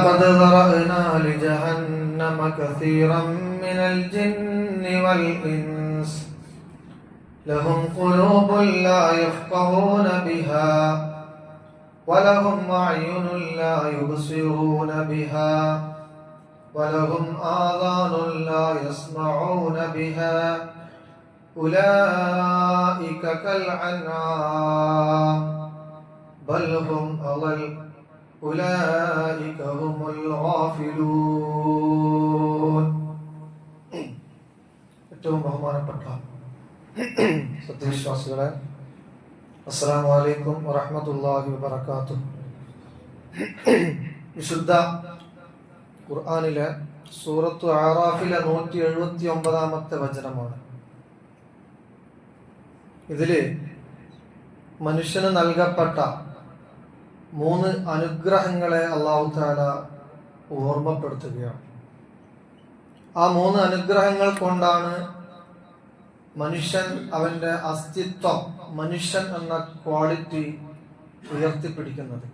قد ذرأنا لجهنم كثيرا من الجن والإنس لهم قلوب لا يفقهون بها ولهم أعين لا يبصرون بها ولهم آذان لا يسمعون بها أولئك كالأنعام بل هم أضل أولئك هم الغافلون. ഏറ്റവും ബഹുമാനപ്പെട്ട സത്യവിശ്വാസികളെ, അസ്സലാമു അലൈക്കും വറഹ്മത്തുള്ളാഹി വബറകാതുഹു. വിശുദ്ധ ഖുർആനിലെ സൂറത്തു അറാഫിലെ 179-ാമത്തെ വചനമാണ്. ഇതില് മനുഷ്യന് നൽകപ്പെട്ട 3 അനുഗ്രഹങ്ങളെ അല്ലാഹു തആല ഓർമ്മപ്പെടുത്തുകയാണ്. ആ 3 അനുഗ്രഹങ്ങൾ കൊണ്ടാണ് മനുഷ്യൻ അവന്റെ അസ്തിത്വം, മനുഷ്യൻ എന്ന ക്വാളിറ്റി ഉയർത്തിപ്പിടിക്കുന്നത്.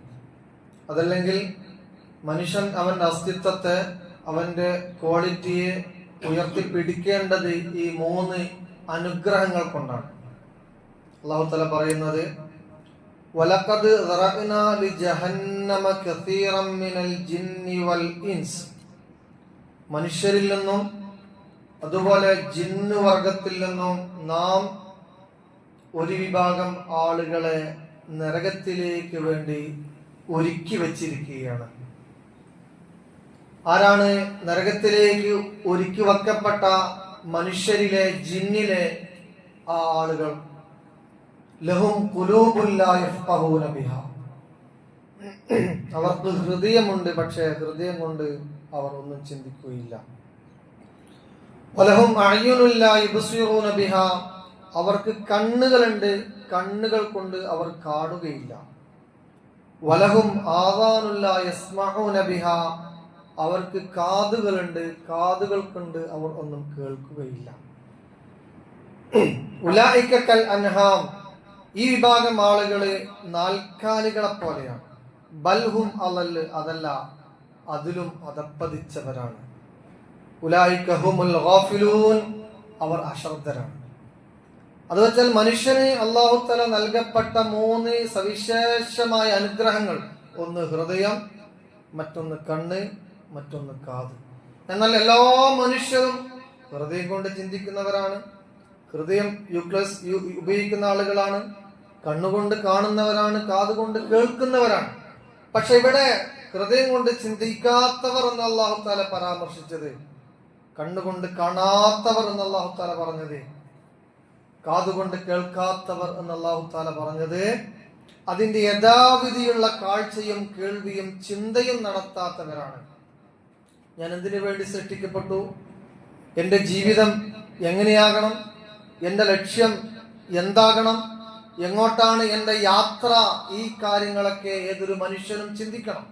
അതല്ലെങ്കിൽ മനുഷ്യൻ അവന്റെ അസ്തിത്വത്തെ, അവന്റെ ക്വാളിറ്റിയെ ഉയർത്തിപ്പിടിക്കേണ്ടത് ഈ 3 അനുഗ്രഹങ്ങൾ കൊണ്ടാണ്. അല്ലാഹു തആല പറയുന്നത്, വലഖദ് ദറഅനാ ലിജഹന്നമ കസീറൻ മിനൽ ജിന്നി വൽ ഇൻസ്. മനുഷ്യരിൽ നിന്നും അതുപോലെ ജിന്ന് വർഗത്തിൽ നിന്നും നാം ഒരു വിഭാഗം ആളുകളെ നരകത്തിലേക്ക് വേണ്ടി ഒരുക്കി വച്ചിരിക്കുകയാണ്. ആരാണ് നരകത്തിലേക്ക് ഒരുക്കി വെക്കപ്പെട്ട മനുഷ്യരിലെ, ജിന്നിലെ ആ ആളുകൾ? ലഹും ഖുലൂബുൻ ലാ യഫ്ഖഹൂന ബിഹാ. അവർക്ക് ഹൃദയമുണ്ട്, പക്ഷേ ഹൃദയം കൊണ്ട് അവർ ഒന്നും ചിന്തിക്കുകയില്ല. വലഹും അഅ്യുനുൻ ലാ യുബ്സിറൂന ബിഹാ. അവർക്ക് കണ്ണുകളുണ്ട്, കണ്ണുകൾ കൊണ്ട് അവർ കാണുകയില്ല. വലഹും ആദാനുൻ ലാ യസ്മഊന ബിഹാ. അവർക്ക് കാതുകളുണ്ട്, കാതുകൾ കൊണ്ട് അവർ ഒന്നും കേൾക്കുകയില്ല. ഉലൈക കൽ അൻഹാം. ഈ വിഭാഗം ആളുകള് നാൽക്കാലികളെ പോലെയാണ്. ബൽഹും അളൽ. അതല്ല, അതിലും അധപ്പതിച്ചവരാണ്. ഉലൈക ഹുമുൽ ഗാഫിലൂൻ. അവർ അശ്രദ്ധരാണ്. അത് വെച്ചാൽ മനുഷ്യന് അല്ലാഹു തആല നൽകപ്പെട്ട 3 സവിശേഷമായ അനുഗ്രഹങ്ങൾ: ഒന്ന് ഹൃദയം, മറ്റൊന്ന് കണ്ണ്, മറ്റൊന്ന് കാത്. എന്നാൽ എല്ലാ മനുഷ്യരും ഹൃദയം കൊണ്ട് ചിന്തിക്കുന്നവരാണ്, ഹൃദയം ഉപയോഗിക്കുന്ന ആളുകളാണ്, കണ്ണുകൊണ്ട് കാണുന്നവരാണ്, കാതുകൊണ്ട് കേൾക്കുന്നവരാണ്. പക്ഷെ ഇവിടെ ഹൃദയം കൊണ്ട് ചിന്തിക്കാത്തവർ എന്ന് അല്ലാഹു തആല പരാമർശിച്ചത്, കണ്ണുകൊണ്ട് കാണാത്തവർ എന്ന് അല്ലാഹു തആല പറഞ്ഞത്, കാതുകൊണ്ട് കേൾക്കാത്തവർ എന്ന് അല്ലാഹു തആല പറഞ്ഞത്, അതിന്റെ യഥാവിധിയുള്ള കാഴ്ചയും കേൾവിയും ചിന്തയും നടത്താത്തവരാണ്. ഞാൻ എന്തിനു വേണ്ടി സൃഷ്ടിക്കപ്പെട്ടു? എന്റെ ജീവിതം എങ്ങനെയാകണം? എന്റെ ലക്ഷ്യം എന്താകണം? എങ്ങോട്ടാണ് എന്റെ യാത്ര? ഈ കാര്യങ്ങളൊക്കെ ഏതൊരു മനുഷ്യനും ചിന്തിക്കണം.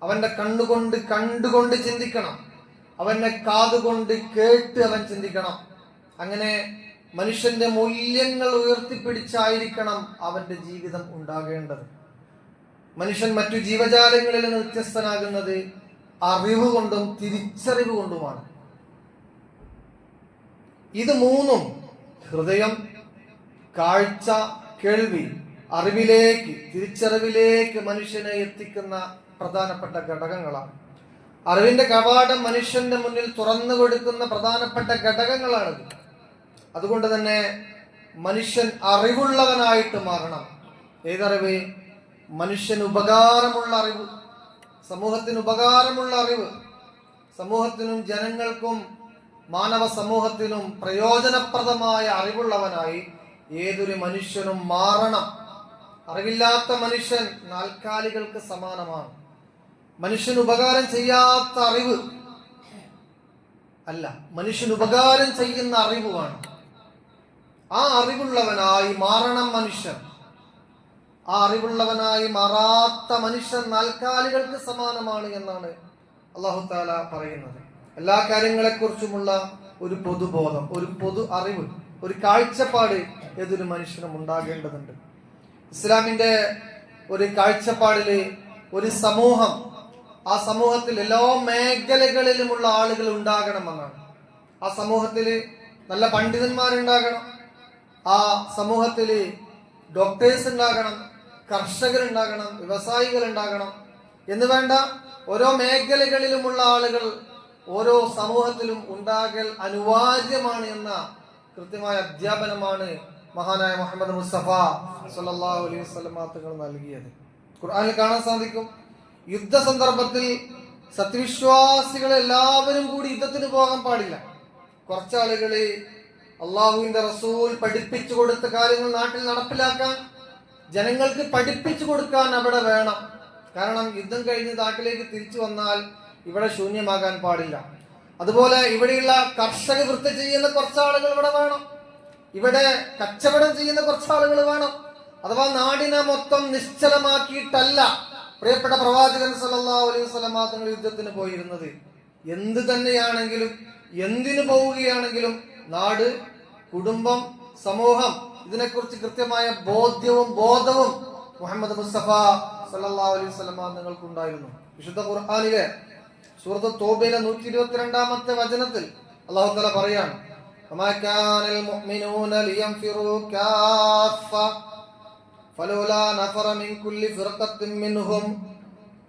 അവന്റെ കണ്ണുകൊണ്ട് കണ്ടുകൊണ്ട് ചിന്തിക്കണം, അവന്റെ കാതുകൊണ്ട് കേട്ട് അവൻ ചിന്തിക്കണം. അങ്ങനെ മനുഷ്യന്റെ മൂല്യങ്ങൾ ഉയർത്തിപ്പിടിച്ചായിരിക്കണം അവന്റെ ജീവിതം ഉണ്ടാകേണ്ടത്. മനുഷ്യൻ മറ്റു ജീവജാലങ്ങളിൽ നിന്ന് വ്യത്യസ്തനാകുന്നത് അറിവ് കൊണ്ടും തിരിച്ചറിവ് കൊണ്ടുമാണ്. ഇത് 3 ഹൃദയം, കാഴ്ച, കേൾവി, അറിവിലേക്ക്, തിരിച്ചറിവിലേക്ക് മനുഷ്യനെ എത്തിക്കുന്ന പ്രധാനപ്പെട്ട ഘടകങ്ങളാണ്. അറിവിന്റെ കവാടം മനുഷ്യന്റെ മുന്നിൽ തുറന്നു കൊടുക്കുന്ന പ്രധാനപ്പെട്ട ഘടകങ്ങളാണിത്. അതുകൊണ്ട് തന്നെ മനുഷ്യൻ അറിവുള്ളവനായിട്ട് മാറണം. ഏതറിവ്? മനുഷ്യന് ഉപകാരമുള്ള അറിവ്, സമൂഹത്തിന് ഉപകാരമുള്ള അറിവ്, സമൂഹത്തിനും ജനങ്ങൾക്കും മാനവ സമൂഹത്തിനും പ്രയോജനപ്രദമായ അറിവുള്ളവനായി ഏതൊരു മനുഷ്യനും മാറണം. അറിവില്ലാത്ത മനുഷ്യൻ നാൽക്കാലികൾക്ക് സമാനമാണ്. മനുഷ്യന് ഉപകാരം ചെയ്യാത്ത അറിവ് അല്ല, മനുഷ്യന് ഉപകാരം ചെയ്യുന്ന അറിവാണ്. ആ അറിവുള്ളവനായി മാറണം മനുഷ്യൻ. ആ അറിവുള്ളവനായി മാറാത്ത മനുഷ്യൻ നാൽക്കാലികൾക്ക് സമാനമാണ് എന്നാണ് അല്ലാഹു തആല പറയുന്നത്. എല്ലാ കാര്യങ്ങളെക്കുറിച്ചുമുള്ള ഒരു പൊതുബോധം, ഒരു പൊതു അറിവ്, ഒരു കാഴ്ചപ്പാട് ഏതൊരു മനുഷ്യനും ഉണ്ടാകേണ്ടതുണ്ട്. ഇസ്ലാമിന്റെ ഒരു കാഴ്ചപ്പാടില് ഒരു സമൂഹം ആ സമൂഹത്തിൽ എല്ലാ മേഖലകളിലുമുള്ള ആളുകൾ ഉണ്ടാകണമെന്നാണ്. ആ സമൂഹത്തിൽ നല്ല പണ്ഡിതന്മാരുണ്ടാകണം, ആ സമൂഹത്തിൽ ഡോക്ടേഴ്സ് ഉണ്ടാകണം, കർഷകരുണ്ടാകണം, വ്യവസായികൾ ഉണ്ടാകണം എന്ന് വേണ്ട ഓരോ മേഖലകളിലുമുള്ള ആളുകൾ ഓരോ സമൂഹത്തിലും ഉണ്ടാകൽ അനിവാര്യമാണ് എന്ന കൃത്യമായ അധ്യാപനമാണ് മഹാനായ മുഹമ്മദ് മുസ്തഫ സല്ലല്ലാഹു അലൈഹി വസല്ലം തങ്ങൾ നൽകിയത്. ഖുർആനിൽ കാണാൻ സാധിക്കും, യുദ്ധ സന്ദർഭത്തിൽ സത്യവിശ്വാസികൾ എല്ലാവരും കൂടി യുദ്ധത്തിന് പോകാൻ പാടില്ല. കുറച്ചാളുകള് അള്ളാഹുവിന്റെ റസൂൽ പഠിപ്പിച്ചു കൊടുത്ത കാര്യങ്ങൾ നാട്ടിൽ നടപ്പിലാക്കാൻ, ജനങ്ങൾക്ക് പഠിപ്പിച്ചു കൊടുക്കാൻ അവിടെ വേണം. കാരണം യുദ്ധം കഴിഞ്ഞ് നാട്ടിലേക്ക് തിരിച്ചു വന്നാൽ ഇവിടെ ശൂന്യമാകാൻ പാടില്ല. അതുപോലെ ഇവിടെയുള്ള കർഷക വൃത്തി ചെയ്യുന്ന കുറച്ചാളുകൾ ഇവിടെ വേണം, ഇവിടെ കച്ചവടം ചെയ്യുന്ന കുറച്ചാളുകൾ വേണം. അഥവാ നാടിനെ മൊത്തം നിശ്ചലമാക്കിയിട്ടല്ല പ്രിയപ്പെട്ട പ്രവാചകൻ സല്ലല്ലാഹു അലൈഹി വസല്ലം തങ്ങൾ യുദ്ധത്തിന് പോയിരുന്നത്. എന്ത് തന്നെയാണെങ്കിലും, എന്തിനു പോവുകയാണെങ്കിലും നാട്, കുടുംബം, സമൂഹം ഇതിനെക്കുറിച്ച് കൃത്യമായ ബോധവും മുഹമ്മദ് മുസ്തഫ സല്ലല്ലാഹു അലൈഹി വസല്ലം തങ്ങൾക്കുണ്ടായിരുന്നു. വിശുദ്ധ ഖുർആനിലെ സൂറത്ത് തൗബയിലെ 122-ാമത്തെ വചനത്തിൽ അല്ലാഹു തആല പറയാണ്, വമാ കാനൽ മുഅ്മിനൂന ലിയൻഫിറൂ കാഫ ഫലൗലാ നഫറ മിൻ കുല്ലി ഫിർഖത്തിൻ മിൻഹും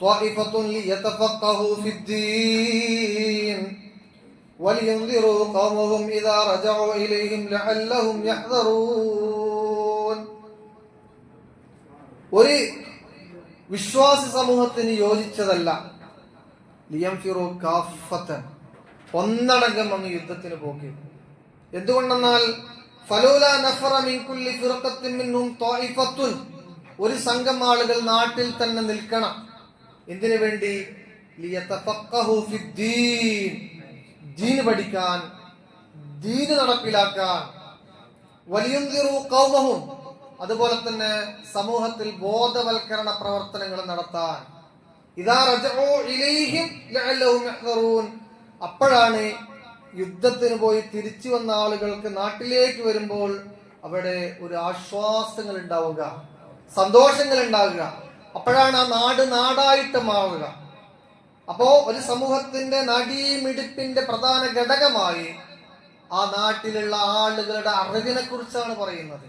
ത്വായിഫത്തുൻ ലിയതഫഖഹൂ ഫിദ്ദീൻ വലിയൻദിറൂ ഖൗമഹും ഇദാ റജഉ ഇലൈഹിം ലഅല്ലഹും യഹ്ദറൂൻ. ഒരു വിശ്വാസി സമൂഹത്തിന് യോജിച്ചതല്ല ലിയൻഫിറൂ കാഫത്തൻ, ഒന്നടങ്കം അങ്ങ് യുദ്ധത്തിന് പോകി. എന്തുകൊണ്ടെന്നാൽ ഫലൗലാ നഫറ മിൻ കുല്ലി ഫിർഖത്തിൻ മിൻഹും ത്വായിഫത്തുൻ, ഒരു സംഘം ആളുകൾ നാട്ടിൽ തന്നെ നിൽക്കണം. എന്തിനു വേണ്ടി? ലിയതഫഖഹൂ ഫിദ്ദീൻ, ദീൻ പഠിക്കാൻ, ദീൻ നടപ്പിലാക്കാൻ. വലിയൻദിറൂ ഖൗമഹും, അതുപോലെ തന്നെ സമൂഹത്തിൽ ബോധവൽക്കരണ പ്രവർത്തനങ്ങൾ നടത്താൻ. ഇദാ റജഉ ഇലൈഹിം ലഅല്ലഹും യഹ്ദറൂൻ, അപ്പോഴാണ് യുദ്ധത്തിന് പോയി തിരിച്ചു വന്ന ആളുകൾക്ക് നാട്ടിലേക്ക് വരുമ്പോൾ അവിടെ ഒരു ആശ്വാസങ്ങൾ ഉണ്ടാവുക, സന്തോഷങ്ങൾ ഉണ്ടാവുക. അപ്പോഴാണ് ആ നാട് നാടായിട്ട് മാറുക. അപ്പോ ഒരു സമൂഹത്തിന്റെ നാഡീമിടിപ്പിന്റെ പ്രധാന ഘടകമായി ആ നാട്ടിലുള്ള ആളുകളുടെ അറിവിനെ കുറിച്ചാണ് പറയുന്നത്.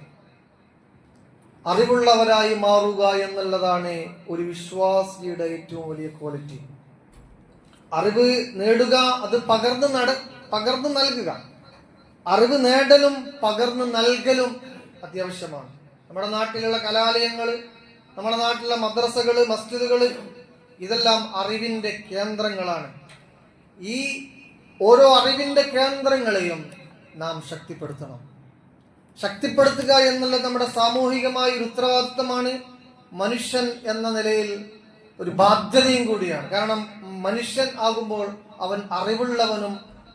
അറിവുള്ളവരായി മാറുക എന്നുള്ളതാണ് ഒരു വിശ്വാസിയുടെ ഏറ്റവും വലിയ ക്വാളിറ്റി. അറിവ് നേടുക, അത് പകർന്നു നൽകുക. അറിവ് നേടലും പകർന്നു നൽകലും അത്യാവശ്യമാണ്. നമ്മുടെ നാട്ടിലുള്ള കലാലയങ്ങള്, നമ്മുടെ നാട്ടിലുള്ള മദ്രസകള്, മസ്ജിദുകള്, ഇതെല്ലാം അറിവിന്റെ കേന്ദ്രങ്ങളാണ്. ഈ ഓരോ അറിവിന്റെ കേന്ദ്രങ്ങളെയും നാം ശക്തിപ്പെടുത്തുക എന്നുള്ളത് നമ്മുടെ സാമൂഹികമായ ഒരു ഉത്തരവാദിത്തമാണ്. മനുഷ്യൻ എന്ന നിലയിൽ ഒരു ബാധ്യതയും കൂടിയാണ്. കാരണം മനുഷ്യൻ ആകുമ്പോൾ അവൻ അറിവുള്ളവനും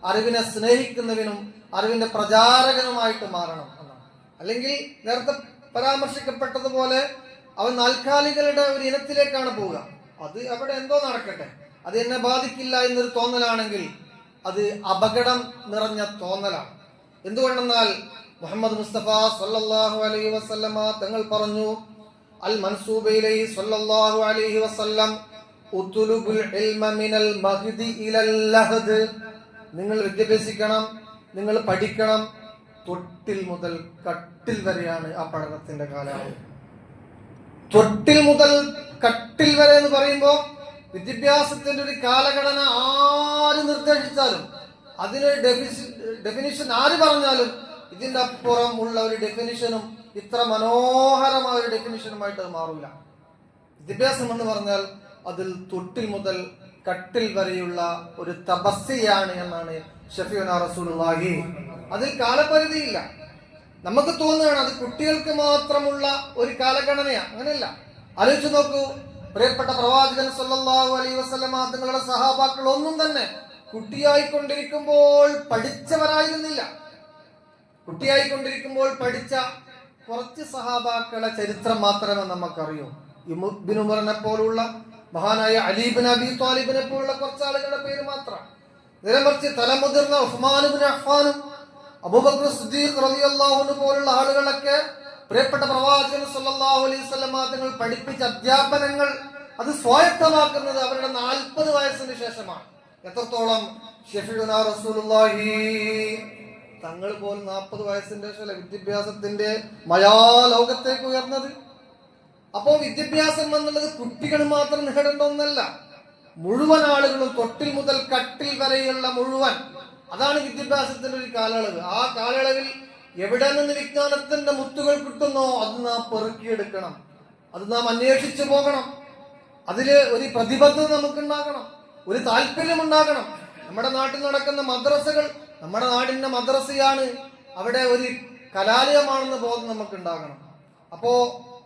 അറിവിനെ സ്നേഹിക്കുന്നവനും അറിവിന്റെ പ്രചാരകനുമായിട്ട് മാറണം എന്നാണ്. അല്ലെങ്കിൽ നേരത്തെ പരാമർശിക്കപ്പെട്ടതുപോലെ അവൻ താൽക്കാലികളുടെ ഒരു ഇനത്തിലേക്കാണ് പോവുക. അത് അവിടെ എന്തോ നടക്കട്ടെ, അത് എന്നെ ബാധിക്കില്ല എന്നൊരു തോന്നലാണെങ്കിൽ അത് അപകടം നിറഞ്ഞ തോന്നലാണ്. എന്തുകൊണ്ടെന്നാൽ മുഹമ്മദ് മുസ്തഫ സല്ലല്ലാഹു അലൈഹി വസല്ലമ തങ്ങൾ പറഞ്ഞു, അൽ മൻസൂബ് ഇലൈഹി സല്ലല്ലാഹു അലൈഹി വസല്ലം ഉതുലുബുൽ ഇൽമ മിനൽ മഹ്ദി ഇലൽ ലഹദ്, നിങ്ങൾ വിദ്യാഭ്യാസിക്കണം, നിങ്ങൾ പഠിക്കണം. തൊട്ടിൽ മുതൽ കട്ടിൽ വരെയാണ് ആ പഠനത്തിന്റെ കാലയളവ്. തൊട്ടിൽ മുതൽ കട്ടിൽ വരെ എന്ന് പറയുമ്പോൾ വിദ്യാഭ്യാസത്തിന്റെ ഒരു കാലഘടന ആര് നിർദ്ദേശിച്ചാലും, അതിനൊരു ഡെഫിനിഷൻ ആര് പറഞ്ഞാലും ഇതിന്റെ അപ്പുറം ഉള്ള ഒരു ഡെഫിനിഷനും ഇത്ര മനോഹരമായ ഒരു ഡെഫിനിഷനുമായിട്ട് അത് മാറില്ല. വിദ്യാഭ്യാസം എന്ന് പറഞ്ഞാൽ അതിൽ തൊട്ടിൽ മുതൽ കട്ടിൽ വരെയുള്ള ഒരു തപസ്യയാണ് എന്നാണ് ഷഫീഉനാ റസൂലുള്ളാഹി. അതിൽ കാലപരിധിയില്ല. നമുക്ക് തോന്നുകയാണ് അത് കുട്ടികൾക്ക് മാത്രമുള്ള ഒരു കാലഗണനയാണ്. അങ്ങനെയല്ല. ആലോചിച്ച് നോക്കൂ, പ്രിയപ്പെട്ട പ്രവാചകൻ സല്ലല്ലാഹു അലൈഹി വസല്ലമ തങ്ങളുടെ സഹാബാക്കൾ ഒന്നും തന്നെ കുട്ടിയായിക്കൊണ്ടിരിക്കുമ്പോൾ പഠിച്ചവരായിരുന്നില്ല. കുട്ടിയായിക്കൊണ്ടിരിക്കുമ്പോൾ പഠിച്ച കുറച്ച് സഹാബാക്കളെ ചരിത്രം മാത്രമേ നമുക്കറിയൂ. ഇബ്നു ഉമറിനെ പോലുള്ള, മഹാനായ അലി ഇബ്നു അബി ത്വാലിബിനെ പോലുള്ള കുറച്ച് ആളുകളുടെ പേര് മാത്രം. നേരെമറിച്ച് തലമുതിർന്ന ഉസ്മാൻ ഇബ്നു അഫ്ഫാനും അബൂബക്കർ സിദ്ദീഖ് റളിയല്ലാഹു അൻഹു പോലുള്ള ആളുകളൊക്കെ പ്രിയപ്പെട്ട പ്രവാചകൻ സല്ലല്ലാഹു അലൈഹി വസല്ലം തങ്ങൾ പഠിപ്പിച്ച അധ്യാപനങ്ങൾ അത് സ്വായത്തമാക്കുന്നത് അവരുടെ 40 വയസ്സിന് ശേഷമാണ്. എത്രത്തോളം ഷഫീഉനാ റസൂലുള്ളാഹി തങ്ങൾ പോലും 40 വയസ്സിന്റെ ശേഷം വിദ്യാഭ്യാസത്തിന്റെ മയാലോകത്തേക്ക് ഉയർന്നത്. അപ്പോ വിദ്യാഭ്യാസം എന്നുള്ളത് കുട്ടികൾ മാത്രം നേടേണ്ട ഒന്നല്ല, മുഴുവൻ ആളുകളും തൊട്ടിൽ മുതൽ കട്ടിൽ വരെയുള്ള മുഴുവൻ. അതാണ് വിദ്യാഭ്യാസത്തിന്റെ ഒരു കാലയളവ്. ആ കാലയളവിൽ എവിടെ നിന്ന് വിജ്ഞാനത്തിന്റെ മുത്തുകൾ കിട്ടുന്നോ അത് നാം പെറുക്കിയെടുക്കണം, അത് നാം അന്വേഷിച്ചു പോകണം. അതില് ഒരു പ്രതിബദ്ധത നമുക്കുണ്ടാകണം, ഒരു താല്പര്യം ഉണ്ടാകണം. നമ്മുടെ നാട്ടിൽ നടക്കുന്ന മദ്രസകൾ നമ്മുടെ നാടിന്റെ മദ്രസയാണ്, അവിടെ ഒരു കലാലയമാണെന്ന ബോധം നമുക്ക് ഉണ്ടാകണം. അപ്പോ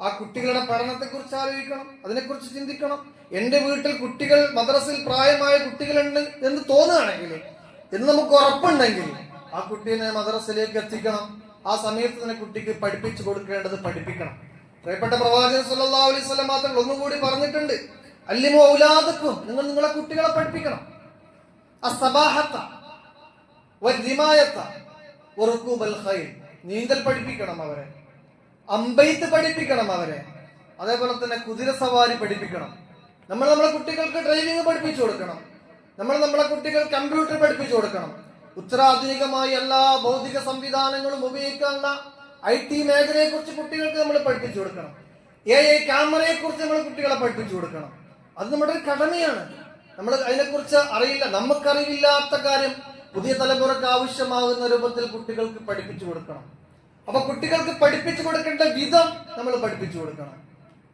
ആ കുട്ടികളുടെ പഠനത്തെ കുറിച്ച് ആലോചിക്കണം, അതിനെക്കുറിച്ച് ചിന്തിക്കണം. എന്റെ വീട്ടിൽ കുട്ടികൾ മദ്രസയിൽ പ്രായമായ കുട്ടികളുണ്ട് എന്ന് തോന്നുകയാണെങ്കിൽ, എന്ന് നമുക്ക് ഉറപ്പുണ്ടെങ്കിൽ ആ കുട്ടീനെ മദ്രസയിലേക്ക് എത്തിക്കണം. ആ സമയത്ത് തന്നെ കുട്ടിക്ക് പഠിപ്പിച്ചു കൊടുക്കേണ്ടത് പഠിപ്പിക്കണം. പ്രിയപ്പെട്ട പ്രവാചകൻ സല്ലല്ലാഹു അലൈഹി വസല്ലം മാത്രം ഒന്നുകൂടി പറഞ്ഞിട്ടുണ്ട്, അല്ലിമു ഔലാദക്കും, നിങ്ങൾ നിങ്ങളെ കുട്ടികളെ പഠിപ്പിക്കണം. അസ്സബാഹത്ത വദ്ദിമായത്ത വറുകൂബൽ ഖൈൽ, നീന്തൽ പഠിപ്പിക്കണം അവരെ, അമ്പെയ്ത്ത് പഠിപ്പിക്കണം അവരെ, അതേപോലെ തന്നെ കുതിര സവാരി പഠിപ്പിക്കണം. നമ്മൾ നമ്മളെ കുട്ടികൾക്ക് ഡ്രൈവിംഗ് പഠിപ്പിച്ചു കൊടുക്കണം. നമ്മൾ നമ്മളെ കുട്ടികൾ കമ്പ്യൂട്ടർ പഠിപ്പിച്ചു കൊടുക്കണം. ഉത്തരാധുനികമായ എല്ലാ ഭൗതിക സംവിധാനങ്ങളും ഉപയോഗിക്കാനുള്ള IT മേഖലയെ കുറിച്ച് കുട്ടികൾക്ക് നമ്മൾ പഠിപ്പിച്ചു കൊടുക്കണം. AI ക്യാമറയെ കുറിച്ച് നമ്മൾ കുട്ടികളെ പഠിപ്പിച്ചു കൊടുക്കണം. അത് നമ്മുടെ ഒരു കടമയാണ്. നമ്മൾ അതിനെക്കുറിച്ച് അറിയില്ല, നമുക്കറിവില്ലാത്ത കാര്യം പുതിയ തലമുറക്ക് ആവശ്യമാകുന്ന രൂപത്തിൽ കുട്ടികൾക്ക് പഠിപ്പിച്ചു കൊടുക്കണം. അപ്പൊ കുട്ടികൾക്ക് പഠിപ്പിച്ചു കൊടുക്കേണ്ട വിധം നമ്മൾ പഠിപ്പിച്ചു കൊടുക്കണം.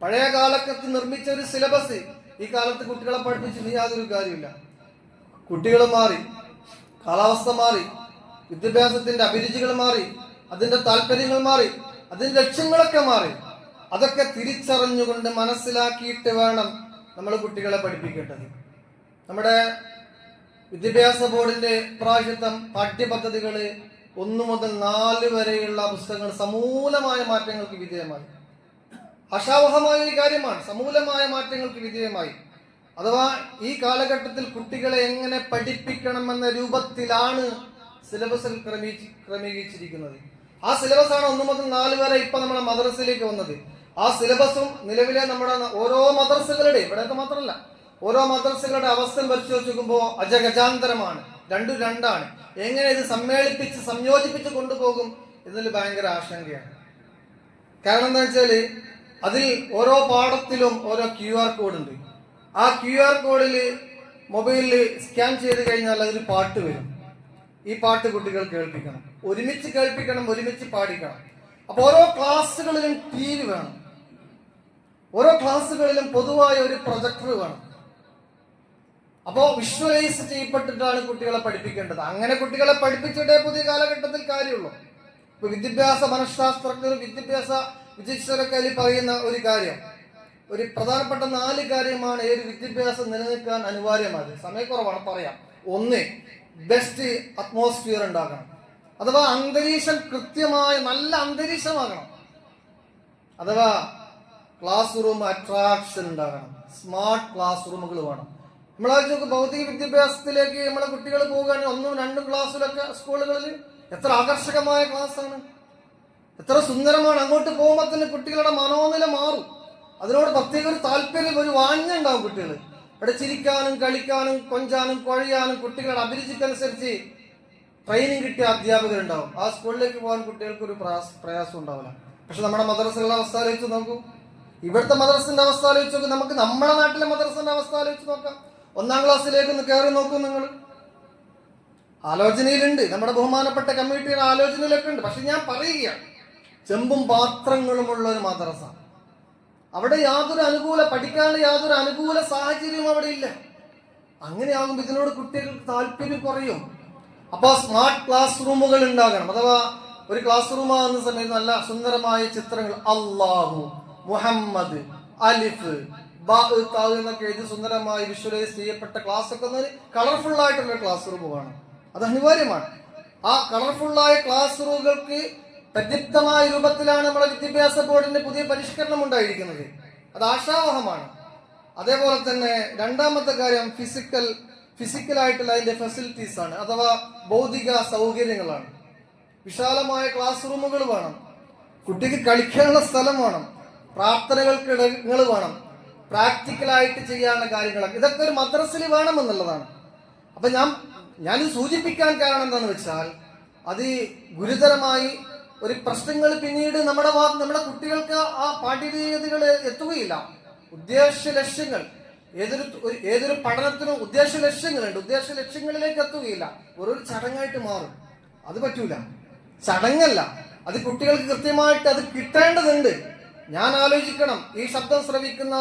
പഴയ കാലത്ത് നിർമ്മിച്ച ഒരു സിലബസ് ഈ കാലത്ത് കുട്ടികളെ പഠിപ്പിച്ചിട്ട് യാതൊരു കാര്യമില്ല. കുട്ടികൾ മാറി, കാലാവസ്ഥ മാറി, വിദ്യാഭ്യാസത്തിന്റെ അഭിരുചികൾ മാറി, അതിന്റെ താല്പര്യങ്ങൾ മാറി, അതിന്റെ ലക്ഷ്യങ്ങളൊക്കെ മാറി. അതൊക്കെ തിരിച്ചറിഞ്ഞുകൊണ്ട് മനസ്സിലാക്കിയിട്ട് വേണം നമ്മൾ കുട്ടികളെ പഠിപ്പിക്കേണ്ടത്. നമ്മുടെ വിദ്യാഭ്യാസ ബോർഡിന്റെ പ്രാവശ്യത്തെ പാഠ്യപദ്ധതികള് 1 മുതൽ 4 വരെയുള്ള പുസ്തകങ്ങൾ സമൂലമായ മാറ്റങ്ങൾക്ക് വിധേയമായി. ആശാവഹമായ ഒരു കാര്യമാണ്, സമൂലമായ മാറ്റങ്ങൾക്ക് വിധേയമായി. അഥവാ ഈ കാലഘട്ടത്തിൽ കുട്ടികളെ എങ്ങനെ പഠിപ്പിക്കണമെന്ന രൂപത്തിലാണ് സിലബസിൽ ക്രമീകരിച്ചിരിക്കുന്നത്. ആ സിലബസാണ് 1 മുതൽ 4 വരെ ഇപ്പൊ നമ്മുടെ മദ്രസയിലേക്ക് വന്നത്. ആ സിലബസും നിലവിലെ നമ്മുടെ ഓരോ മദ്രസകളുടെയും, ഇവിടെയൊക്കെ മാത്രമല്ല, ഓരോ മദ്രസകളുടെ അവസ്ഥ പരിശോധിച്ച് നോക്കുമ്പോൾ അജഗജാന്തരമാണ്, രണ്ടാണ്. എങ്ങനെ ഇത് സമ്മേളിപ്പിച്ച് സംയോജിപ്പിച്ച് കൊണ്ടുപോകും എന്നതിൽ ഭയങ്കര ആശങ്കയാണ്. കാരണം എന്താ വെച്ചാല് അതിൽ ഓരോ പാഠത്തിലും ഓരോ QR കോഡ് ഉണ്ട്. ആ QR കോഡിൽ മൊബൈലിൽ സ്കാൻ ചെയ്ത് കഴിഞ്ഞാൽ അതിൽ പാട്ട് വരും. ഈ പാട്ട് കുട്ടികൾ കേൾപ്പിക്കണം, ഒരുമിച്ച് കേൾപ്പിക്കണം, ഒരുമിച്ച് പാടിക്കണം. അപ്പൊ ഓരോ ക്ലാസ്സുകളിലും TV വേണം, ഓരോ ക്ലാസ്സുകളിലും പൊതുവായ ഒരു പ്രൊജക്ടർ വേണം. അപ്പോ വിഷ്വലൈസ് ചെയ്യപ്പെട്ടിട്ടാണ് കുട്ടികളെ പഠിപ്പിക്കേണ്ടത്. അങ്ങനെ കുട്ടികളെ പഠിപ്പിച്ചിട്ടേ പുതിയ കാലഘട്ടത്തിൽ കാര്യമുള്ളൂ. ഇപ്പൊ വിദ്യാഭ്യാസ മനഃശാസ്ത്രജ്ഞരും വിദ്യാഭ്യാസ വിചക്ഷണരൊക്കെ അതിൽ പറയുന്ന ഒരു കാര്യം, ഒരു പ്രധാനപ്പെട്ട 4 കാര്യമാണ് ഏത് വിദ്യാഭ്യാസം നിലനിൽക്കാൻ അനിവാര്യമായത്. സമയക്കുറവാണ്, പറയാം. 1, ബെസ്റ്റ് അറ്റ്മോസ്ഫിയർ ഉണ്ടാകണം. അഥവാ അന്തരീക്ഷം കൃത്യമായ നല്ല അന്തരീക്ഷമാകണം. അഥവാ ക്ലാസ് റൂം അട്രാക്ഷൻ ഉണ്ടാകണം, സ്മാർട്ട് ക്ലാസ് റൂമുകൾ വേണം. നമ്മളാഴ്ച ഭൗതിക വിദ്യാഭ്യാസത്തിലേക്ക് നമ്മളെ കുട്ടികൾ പോവുകയാണെങ്കിൽ 1ഉം 2ഉം ക്ലാസ്സിലൊക്കെ സ്കൂളുകളിൽ എത്ര ആകർഷകമായ ക്ലാസ്സാണ്, എത്ര സുന്ദരമാണ്. അങ്ങോട്ട് പോകുമ്പോൾ തന്നെ കുട്ടികളുടെ മനോനില മാറും. അതിനോട് പ്രത്യേക ഒരു താല്പര്യം, ഒരു വാഞ്ഞുണ്ടാവും കുട്ടികൾ. അവിടെ ചിരിക്കാനും കളിക്കാനും കൊഞ്ചാനും കൊഴയാനും കുട്ടികളുടെ അഭിരുചിക്കനുസരിച്ച് ട്രെയിനിങ് കിട്ടിയ അധ്യാപകരുണ്ടാവും. ആ സ്കൂളിലേക്ക് പോകാൻ കുട്ടികൾക്ക് ഒരു പ്രയാസം ഉണ്ടാവില്ല. പക്ഷെ നമ്മുടെ മദ്രസകളുടെ അവസ്ഥ ആലോചിച്ച് നോക്കൂ, ഇവിടുത്തെ മദ്രസിന്റെ അവസ്ഥ ആലോചിച്ച് നോക്കൂ, നമുക്ക് നമ്മുടെ നാട്ടിലെ മദ്രസിന്റെ അവസ്ഥ ആലോചിച്ച് നോക്കാം. 1ാം ക്ലാസ്സിലേക്ക് ഒന്ന് കയറി നോക്കൂ നിങ്ങൾ. ആലോചനയിലുണ്ട്, നമ്മുടെ ബഹുമാനപ്പെട്ട കമ്മിറ്റിയുടെ ആലോചനയിലൊക്കെ ഉണ്ട്. പക്ഷെ ഞാൻ പറയുകയാണ്, ചെമ്പും പാത്രങ്ങളുമുള്ള ഒരു മദ്രസ, അവിടെ പഠിക്കാനുള്ള യാതൊരു അനുകൂല സാഹചര്യവും അവിടെ ഇല്ല. അങ്ങനെയാകുമ്പോൾ ഇതിനോട് കുട്ടികൾക്ക് താല്പര്യം കുറയും. അപ്പൊ സ്മാർട്ട് ക്ലാസ് റൂമുകൾ ഉണ്ടാകണം. അഥവാ ഒരു ക്ലാസ് റൂം ആകുന്ന സമയത്ത് നല്ല സുന്ദരമായ ചിത്രങ്ങൾ, അല്ലാഹു, മുഹമ്മദ്, അലിഫ്, എന്നൊക്കെ എഴുതി സുന്ദരമായി വിഷ്വലൈസ് ചെയ്യപ്പെട്ട ക്ലാസ് ഒക്കെ കളർഫുൾ ആയിട്ടുള്ള ക്ലാസ് റൂം വേണം. അത് അനിവാര്യമാണ്. ആ കളർഫുള്ളായ ക്ലാസ് റൂമുകൾക്ക് പ്രദീപ്തമായ രൂപത്തിലാണ് നമ്മുടെ വിദ്യാഭ്യാസ ബോർഡിന്റെ പുതിയ പരിഷ്കരണം ഉണ്ടായിരിക്കുന്നത്. അത് ആശാവഹമാണ്. അതേപോലെ തന്നെ 2ാമത്തെ കാര്യം ഫിസിക്കലായിട്ടുള്ള അതിന്റെ ഫെസിലിറ്റീസ് ആണ്, അഥവാ ഭൗതിക സൗകര്യങ്ങളാണ്. വിശാലമായ ക്ലാസ് റൂമുകൾ വേണം, കുട്ടിക്ക് കളിക്കാനുള്ള സ്ഥലം വേണം, പ്രാർത്ഥനകൾക്ക് ഇടങ്ങൾ വേണം, പ്രാക്ടിക്കലായിട്ട് ചെയ്യാനുള്ള കാര്യങ്ങളൊക്കെ ഇതൊക്കെ ഒരു മദ്രസയിൽ വേണമെന്നുള്ളതാണ്. അപ്പൊ ഞാൻ സൂചിപ്പിക്കാൻ കാരണം എന്താണെന്ന് വെച്ചാൽ അത് ഗുരുതരമായി ഒരു പ്രശ്നങ്ങൾ പിന്നീട് നമ്മുടെ കുട്ടികൾക്ക് ആ പാഠ്യരീതികൾ എത്തുകയില്ല. ഉദ്ദേശ ലക്ഷ്യങ്ങൾ ഏതൊരു പഠനത്തിനും ഉദ്ദേശ ലക്ഷ്യങ്ങളുണ്ട്. ഉദ്ദേശ ലക്ഷ്യങ്ങളിലേക്ക് എത്തുകയില്ല, ഒരു ചടങ്ങായിട്ട് മാറും. അത് പറ്റൂല, ചടങ്ങല്ല, അത് കുട്ടികൾക്ക് കൃത്യമായിട്ട് അത് കിട്ടേണ്ടതുണ്ട്. ഞാൻ ആലോചിക്കണം, ഈ ശബ്ദം ശ്രവിക്കുന്ന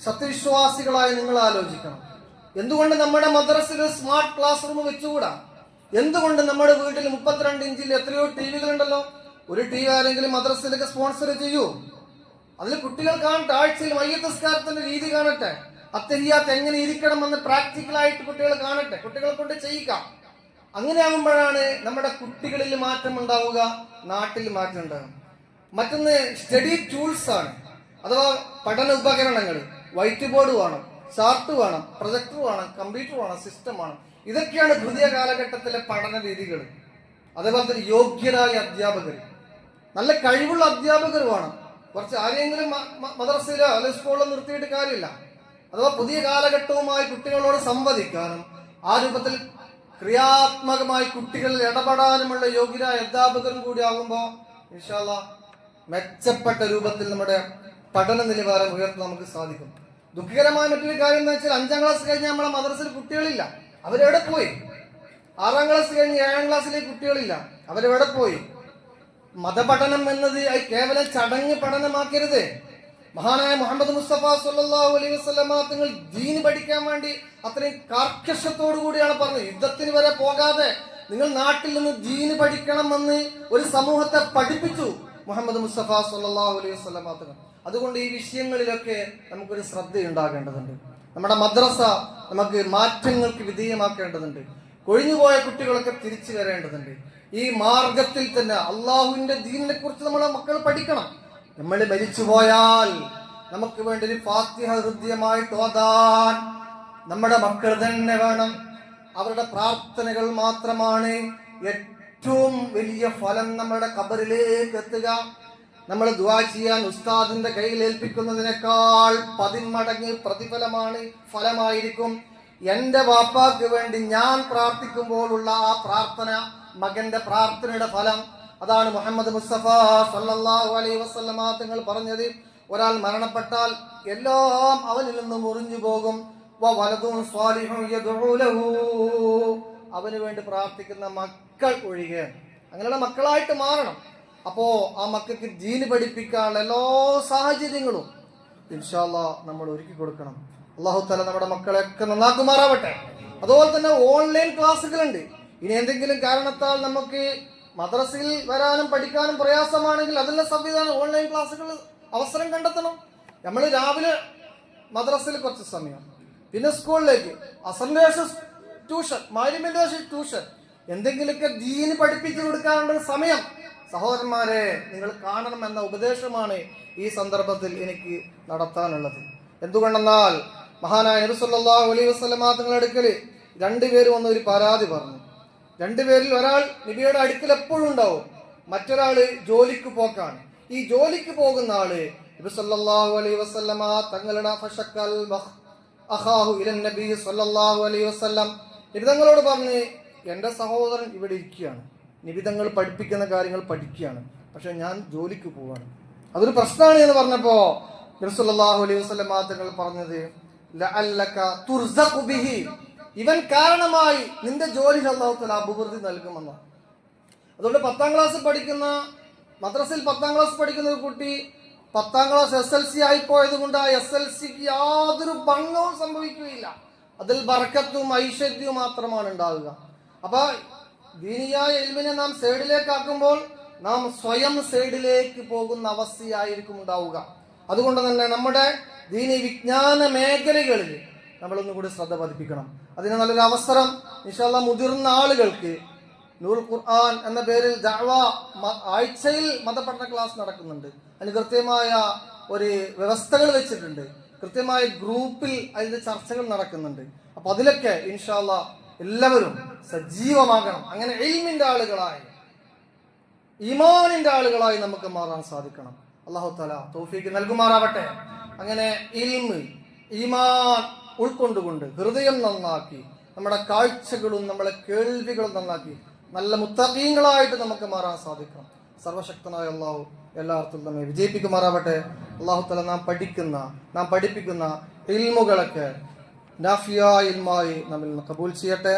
സത്യവിശ്വാസികളായി നിങ്ങൾ ആലോചിക്കണം. എന്തുകൊണ്ട് നമ്മുടെ മദ്രസയിൽ സ്മാർട്ട് ക്ലാസ് റൂം വെച്ചുകൂടാ? എന്തുകൊണ്ട് നമ്മുടെ വീട്ടിൽ 32 ഇഞ്ചിൽ എത്രയോ ടിവികളുണ്ടല്ലോ? ഒരു ടി വി ആരെങ്കിലും മദ്രസയിലേക്ക് സ്പോൺസർ ചെയ്യൂ. അതിൽ കുട്ടികൾ കാണട്ടെ, ആഴ്ചയിൽ മയ്യത്തസ്കാരത്തിന്റെ രീതി കാണട്ടെ, അത്തഹിയാത്ത് എങ്ങനെ ഇരിക്കണമെന്ന് പ്രാക്ടിക്കലായിട്ട് കുട്ടികൾ കാണട്ടെ, കുട്ടികളെ കൊണ്ട് ചെയ്യിക്കാം. അങ്ങനെയാകുമ്പോഴാണ് നമ്മുടെ കുട്ടികളിൽ മാറ്റം ഉണ്ടാവുക, നാട്ടിൽ മാറ്റം ഉണ്ടാകും. മറ്റൊന്ന് സ്റ്റഡി ടൂൾസ് ആണ്, അഥവാ പഠന ഉപകരണങ്ങൾ. വൈറ്റ് ബോർഡ് വേണം, ചാർട്ട് വേണം, പ്രൊജക്ടർ വേണം, കമ്പ്യൂട്ടർ വേണം, സിസ്റ്റം വേണം. ഇതൊക്കെയാണ് പുതിയ കാലഘട്ടത്തിലെ പഠന രീതികൾ. അതേപോലെ തന്നെ യോഗ്യരായ അധ്യാപകർ, നല്ല കഴിവുള്ള അധ്യാപകർ വേണം. കുറച്ച് ആരെങ്കിലും മദ്രസയിലോ അല്ലെങ്കിൽ സ്കൂളിലോ നിർത്തിയിട്ട് കാര്യമില്ല. അഥവാ പുതിയ കാലഘട്ടവുമായി കുട്ടികളോട് സംവദിക്കാനും ആ രൂപത്തിൽ ക്രിയാത്മകമായി കുട്ടികളിൽ ഇടപെടാനുമുള്ള യോഗ്യരായ അധ്യാപകരും കൂടി ആകുമ്പോൾ ഇൻഷാ അല്ലാഹ് മെച്ചപ്പെട്ട രൂപത്തിൽ നമ്മുടെ പഠന നിലവാരം ഉയർത്താൻ നമുക്ക് സാധിക്കും. ദുഃഖകരമായ മറ്റൊരു കാര്യം എന്താ വെച്ചാൽ 5ാം ക്ലാസ് കഴിഞ്ഞ് നമ്മളെ മദ്രസയിൽ കുട്ടികളില്ല. അവരെവിടെ പോയി? 6ാം ക്ലാസ് കഴിഞ്ഞ് 7ാം ക്ലാസ്സിലേക്ക് കുട്ടികളില്ല. അവരെവിടെ പോയി? മതപഠനം എന്നത് കേവലം ചടങ്ങ് പഠനമാക്കരുത്. മഹാനായ മുഹമ്മദ് മുസ്തഫ സല്ലല്ലാഹു അലൈഹി വസല്ലമ തങ്ങൾ ദീൻ പഠിക്കാൻ വേണ്ടി അത്രയും കാർക്കശ്യത്തോടു കൂടിയാണ് പറഞ്ഞത്. യുദ്ധത്തിന് വരെ പോകാതെ നിങ്ങൾ നാട്ടിൽ നിന്ന് ദീൻ പഠിക്കണമെന്ന് ഒരു സമൂഹത്തെ പഠിപ്പിച്ചു മുഹമ്മദ് മുസ്തഫ സല്ലല്ലാഹു അലൈഹി വസല്ലമ തങ്ങൾ. അതുകൊണ്ട് ഈ വിഷയങ്ങളിലൊക്കെ നമുക്കൊരു ശ്രദ്ധയുണ്ടാകേണ്ടതുണ്ട്. നമ്മുടെ മദ്രസ നമുക്ക് മാറ്റങ്ങൾക്ക് വിധേയമാക്കേണ്ടതുണ്ട്. കൊഴിഞ്ഞുപോയ കുട്ടികളൊക്കെ തിരിച്ചു വരേണ്ടതുണ്ട്. ഈ മാർഗത്തിൽ തന്നെ അള്ളാഹുവിന്റെ ദീനിനെ കുറിച്ച് നമ്മളെ മക്കൾ പഠിക്കണം. നമ്മൾ മരിച്ചു പോയാൽ നമുക്ക് വേണ്ടി ഒരു ഫാത്തിഹ ഹൃദ്യമായിട്ട് ഓതാൻ നമ്മുടെ മക്കൾ തന്നെ വേണം. അവരുടെ പ്രാർത്ഥനകൾ മാത്രമാണ് ഏറ്റവും വലിയ ഫലം നമ്മുടെ ഖബറിലേക്ക് എത്തുക. നമ്മൾ ദുആ ചെയ്യാൻ ഉസ്താദിന്റെ കയ്യിൽ ഏൽപ്പിക്കുന്നതിനേക്കാൾ 10 മടങ്ങ് പ്രതിഫലമാണ്, ഫലമായിരിക്കും. എന്റെ വാപ്പാക്ക് വേണ്ടി ഞാൻ പ്രാർത്ഥിക്കുമ്പോഴുള്ള ആ പ്രാർത്ഥന, മകന്റെ പ്രാർത്ഥനയുടെ ഫലം, അതാണ് മുഹമ്മദ് മുസ്തഫ സല്ലല്ലാഹു അലൈഹി വസല്ലമ തങ്ങൾ പറഞ്ഞത്. ഒരാൾ മരണപ്പെട്ടാൽ എല്ലാം അവനിൽ നിന്ന് മുറിഞ്ഞു പോകും. അവന് വേണ്ടി പ്രാർത്ഥിക്കുന്ന മക്കൾ ഒഴികെ. അങ്ങനെയുള്ള മക്കളായിട്ട് മാറണം. അപ്പോ ആ മക്കൾക്ക് ദീന് പഠിപ്പിക്കാനുള്ള എല്ലാ സാഹചര്യങ്ങളും ഇൻഷാ അല്ലാഹ് നമ്മൾ ഒരുക്കി കൊടുക്കണം. അല്ലാഹു തആല നമ്മുടെ മക്കളെയൊക്കെ നന്നാക്കുമാറാവട്ടെ. അതുപോലെ തന്നെ ഓൺലൈൻ ക്ലാസ്സുകളുണ്ട്. ഇനി എന്തെങ്കിലും കാരണത്താൽ നമുക്ക് മദ്രസയിൽ വരാനും പഠിക്കാനും പ്രയാസമാണെങ്കിൽ അതിനുള്ള സംവിധാനം ഓൺലൈൻ ക്ലാസ്സുകൾ അവസരം കണ്ടെത്തണം. നമ്മൾ രാവിലെ മദ്രസയിൽ കുറച്ച് സമയം, പിന്നെ സ്കൂളിലേക്ക്, അസറിന്റെ ശേഷം ട്യൂഷൻ, മഗ്‌രിബിന്റെ ശേഷം ട്യൂഷൻ, എന്തെങ്കിലുമൊക്കെ ദീന് പഠിപ്പിച്ചു കൊടുക്കാനുള്ള സമയം സഹോദരന്മാരെ നിങ്ങൾ കാണണം എന്ന ഉപദേശമാണ് ഈ സന്ദർഭത്തിൽ എനിക്ക് നടത്താനുള്ളത്. എന്തുകൊണ്ടെന്നാൽ മഹാനായ നബി സല്ലല്ലാഹു അലൈഹി വസല്ലമ തങ്ങളുടെ അടുക്കൽ 2 പേര് വന്ന് ഒരു പരാതി പറഞ്ഞു. 2 പേരിൽ ഒരാൾ നബിയുടെ അടുക്കൽ എപ്പോഴും ഉണ്ടാവും, മറ്റൊരാള് ജോലിക്ക് പോക്കാണ്. ഈ ജോലിക്ക് പോകുന്ന ആള് നബി സല്ലല്ലാഹു അലൈഹി വസല്ലമ തങ്ങളുടെ ഫശക്കൽ അഖാഹു ഇലൻ നബി സല്ലല്ലാഹു അലൈഹി വസല്ലം, നബി തങ്ങളോട് പറഞ്ഞ് എന്റെ സഹോദരൻ ഇവിടെ ഇരിക്കുകയാണ്, നബി തങ്ങൾ പഠിപ്പിക്കുന്ന കാര്യങ്ങൾ പഠിക്കുകയാണ്, പക്ഷെ ഞാൻ ജോലിക്ക് പോവാണ്, അതൊരു പ്രശ്നമാണ് എന്ന് പറഞ്ഞപ്പോ നബി സല്ലല്ലാഹു അലൈഹി വസല്ലം തങ്ങൾ പറഞ്ഞത് ലഅല്ലക തുർസഖു ബിഹി, ഇവൻ കാരണമായി നിന്റെ ജോലി അല്ലാഹു തആല അഭിവൃദ്ധി നൽകുമെന്ന്. അതുകൊണ്ട് 10ാം ക്ലാസ് പഠിക്കുന്ന മദ്രസയിൽ 10ാം ക്ലാസ് പഠിക്കുന്ന ഒരു കുട്ടി 10ാം ക്ലാസ് SLC ആയിപ്പോയത് കൊണ്ട് ആ SLCക്ക് യാതൊരു ഭംഗവും സംഭവിക്കുകയില്ല. അതിൽ ബർക്കത്തും ഐശ്വര്യവും മാത്രമാണ് ഉണ്ടാവുക. അപ്പൊ ദീനിയായ ഇൽമിനെ നാം സൈഡിലേക്ക് ആക്കുമ്പോൾ നാം സ്വയം സൈഡിലേക്ക് പോകുന്ന അവസ്ഥയായിരിക്കും ഉണ്ടാവുക. അതുകൊണ്ട് തന്നെ നമ്മുടെ ദീനി വിജ്ഞാന മേഖലകളിൽ നമ്മളൊന്നും കൂടി ശ്രദ്ധ പതിപ്പിക്കണം. അതിന് നല്ലൊരു അവസരം ഇൻഷാ അല്ലാഹ് മുതിർന്ന ആളുകൾക്ക് നൂറുൽ ഖുർആൻ എന്ന പേരിൽ ദഅവ ആഴ്ചയിൽ മതപഠന ക്ലാസ് നടക്കുന്നുണ്ട്. അതിന് കൃത്യമായ ഒരു വ്യവസ്ഥകൾ വെച്ചിട്ടുണ്ട്. കൃത്യമായ ഗ്രൂപ്പിൽ അതിന്റെ ചർച്ചകൾ നടക്കുന്നുണ്ട്. അപ്പൊ അതിലൊക്കെ ഇൻഷാ അല്ലാഹ് എല്ലാവരും സജീവമാകണം. അങ്ങനെ ഇൽമിന്റെ ആളുകളായി, ഈമാനിന്റെ ആളുകളായി നമുക്ക് മാറാൻ സാധിക്കണം. അല്ലാഹു തആല തൗഫീഖ് നൽകുമാറാവട്ടെ. അങ്ങനെ ഇൽമ് ഈമാൻ ഉൾക്കൊണ്ടുകൊണ്ട് ഹൃദയം നന്നാക്കി നമ്മുടെ കാഴ്ചകളും നമ്മളെ കേൾവികളും നന്നാക്കി നല്ല മുത്തഖീങ്ങളായിട്ട് നമുക്ക് മാറാൻ സാധിക്കണം. സർവശക്തനായ അള്ളാഹു എല്ലാവർക്കും നമ്മെ വിജയിപ്പിക്കുമാറാവട്ടെ. അള്ളാഹു തആല നാം പഠിപ്പിക്കുന്ന ഇൽമുകളൊക്കെ നാഫിയായ ഇൽമായി നമ്മിൽ നിന്ന് കബൂൽ ചെയ്യട്ടെ.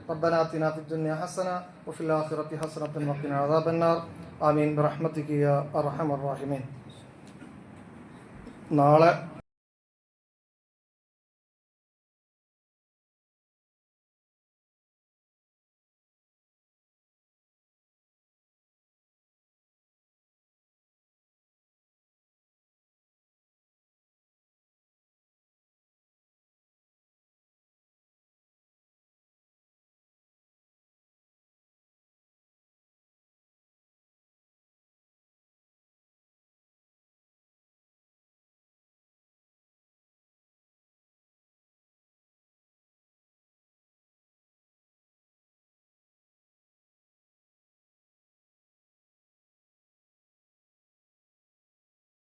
റബ്ബനാ ആതിനാ ഫിദ്ദുനിയ ഹസന വഫിൽ ആഖിറതി ഹസനതൻ വഖിനാ അദാബന്നാർ. ആമീൻ ബിറഹ്മതിക യാ അർഹമർ റഹീമീൻ. നാളെ